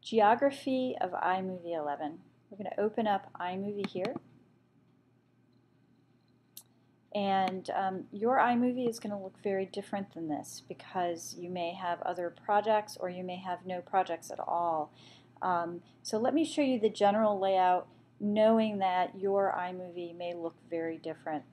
Geography of iMovie 11. We're going to open up iMovie here. And your iMovie is going to look very different than this because you may have other projects or you may have no projects at all. So let me show you the general layout, knowing that your iMovie may look very different.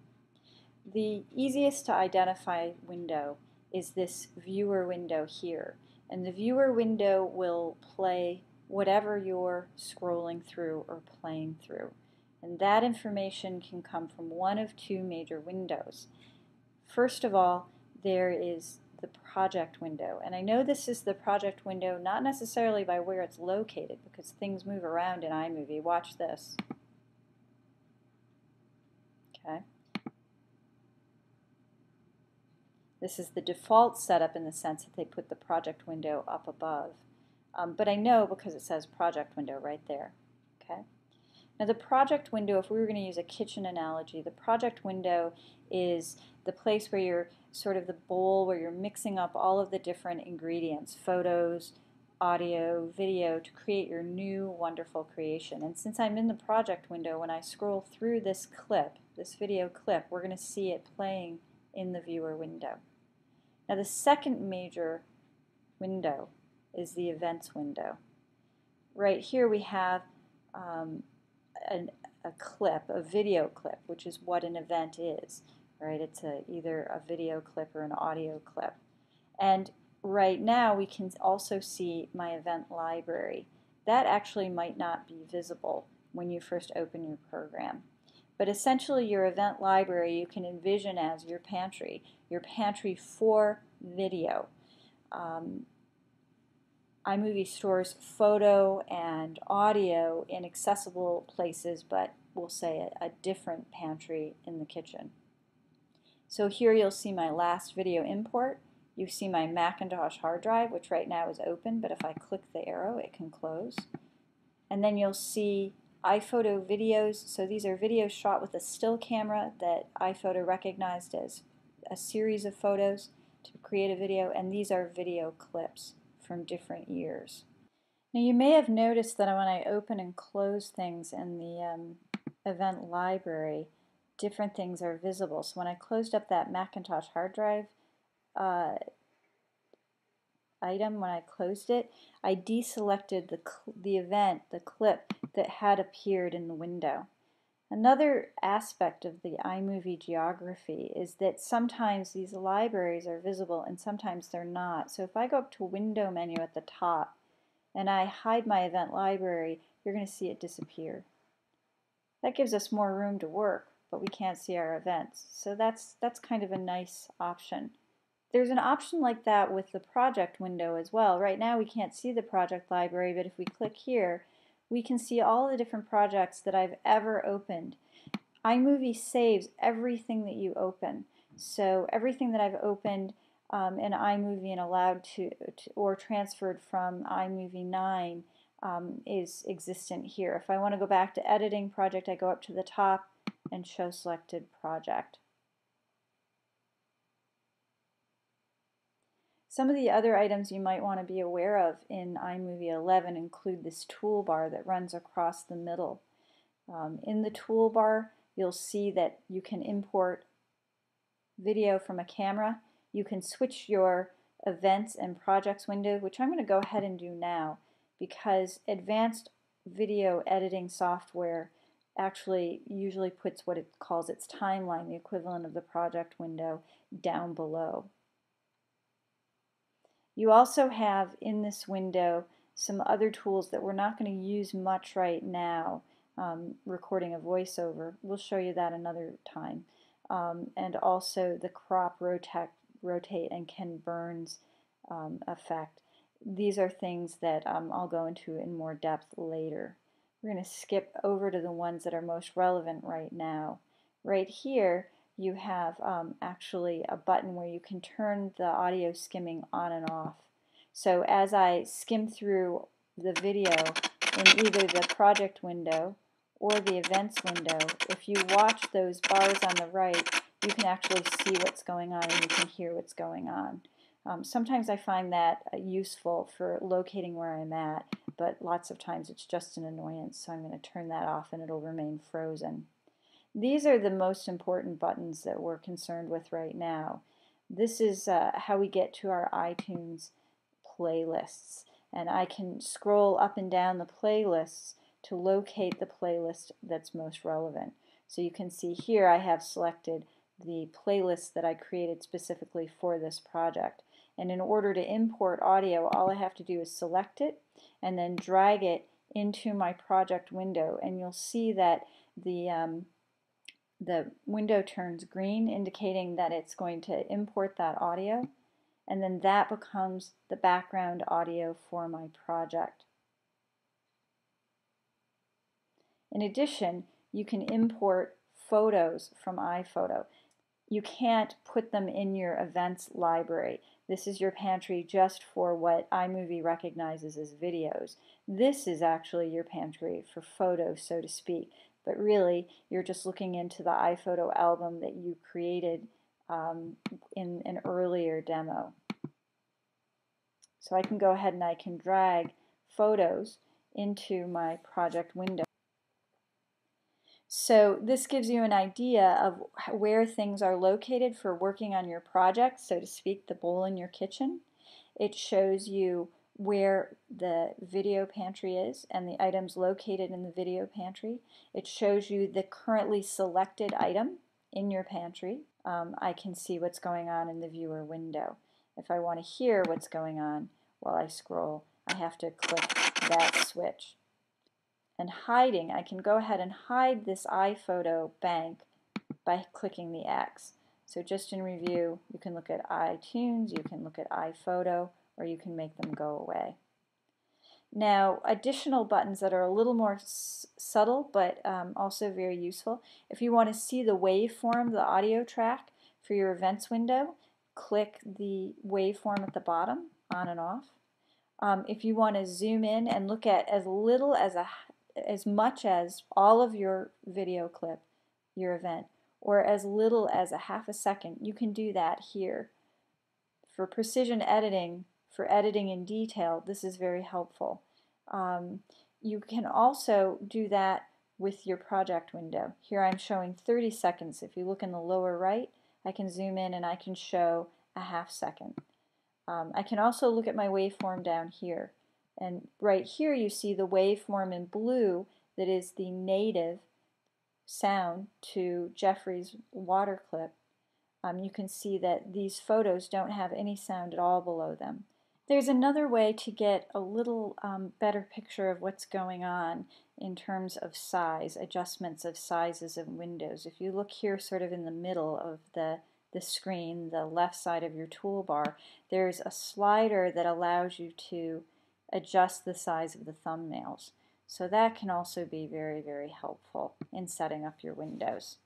The easiest to identify window is this viewer window here. And the viewer window will play whatever you're scrolling through or playing through. And that information can come from one of two major windows. First of all, there is the project window. And I know this is the project window not necessarily by where it's located because things move around in iMovie. Watch this. Okay. This is the default setup in the sense that they put the project window up above. But I know because it says project window right there. Okay. Now the project window, if we were going to use a kitchen analogy, the project window is the place where you're sort of the bowl where you're mixing up all of the different ingredients, photos, audio, video, to create your new wonderful creation. And since I'm in the project window, when I scroll through this clip, this video clip, we're going to see it playing in the viewer window. Now the second major window is the events window. Right here we have a clip, a video clip, which is what an event is, right? It's either a video clip or an audio clip. And right now we can also see my event library. That actually might not be visible when you first open your program. But essentially your event library you can envision as your pantry for video. iMovie stores photo and audio in accessible places, but we'll say a different pantry in the kitchen. So here you'll see my last video import. You see my Macintosh hard drive, which right now is open, but if I click the arrow, it can close. And then you'll see iPhoto videos. So these are videos shot with a still camera that iPhoto recognized as a series of photos to create a video, and these are video clips from different years. Now you may have noticed that when I open and close things in the event library, different things are visible. So when I closed up that Macintosh hard drive item, when I closed it, I deselected the event, the clip that had appeared in the window. Another aspect of the iMovie geography is that sometimes these libraries are visible and sometimes they're not. So if I go up to Window menu at the top and I hide my event library, you're going to see it disappear. That gives us more room to work, but we can't see our events. So that's kind of a nice option. There's an option like that with the project window as well. Right now we can't see the project library, but if we click here, we can see all the different projects that I've ever opened. iMovie saves everything that you open. So everything that I've opened in iMovie and allowed to or transferred from iMovie 9 is existent here. If I want to go back to editing project, I go up to the top and show selected project. Some of the other items you might want to be aware of in iMovie 11 include this toolbar that runs across the middle. In the toolbar, you'll see that you can import video from a camera. You can switch your events and projects window, which I'm going to go ahead and do now because advanced video editing software actually usually puts what it calls its timeline, the equivalent of the project window, down below. You also have in this window some other tools that we're not going to use much right now, recording a voiceover. We'll show you that another time. And also the crop, rotate, and Ken Burns effect. These are things that I'll go into in more depth later. We're going to skip over to the ones that are most relevant right now. Right here, you have actually a button where you can turn the audio skimming on and off. So as I skim through the video in either the project window or the events window, if you watch those bars on the right, you can actually see what's going on and you can hear what's going on. Sometimes I find that useful for locating where I'm at, but lots of times it's just an annoyance, so I'm going to turn that off and it'll remain frozen. These are the most important buttons that we're concerned with right now. This is how we get to our iTunes playlists, and I can scroll up and down the playlists to locate the playlist that's most relevant. So you can see here I have selected the playlist that I created specifically for this project. And in order to import audio, all I have to do is select it and then drag it into my project window, and you'll see that the window turns green, indicating that it's going to import that audio, and then that becomes the background audio for my project. In addition, you can import photos from iPhoto. You can't put them in your events library. This is your pantry just for what iMovie recognizes as videos. This is actually your pantry for photos, so to speak. But really, you're just looking into the iPhoto album that you created in an earlier demo. So I can go ahead and I can drag photos into my project window. So this gives you an idea of where things are located for working on your project, so to speak, the bowl in your kitchen. It shows you where the video pantry is and the items located in the video pantry. It shows you the currently selected item in your pantry. I can see what's going on in the viewer window. If I want to hear what's going on while I scroll, I have to click that switch. And hiding, I can go ahead and hide this iPhoto bank by clicking the X. So just in review, you can look at iTunes, you can look at iPhoto, or you can make them go away. Now, additional buttons that are a little more subtle but also very useful. If you want to see the waveform, the audio track for your events window, click the waveform at the bottom, on and off. If you want to zoom in and look at as much as all of your video clip, your event, or as little as a half a second, you can do that here. For precision editing, for editing in detail, this is very helpful. You can also do that with your project window. Here I'm showing 30 seconds. If you look in the lower right, I can zoom in and I can show a half second. I can also look at my waveform down here. And right here you see the waveform in blue that is the native sound to Jeffrey's water clip. You can see that these photos don't have any sound at all below them. There's another way to get a little better picture of what's going on in terms of size, adjustments of sizes of windows. If you look here sort of in the middle of the screen, the left side of your toolbar, there's a slider that allows you to adjust the size of the thumbnails. So that can also be very, very helpful in setting up your windows.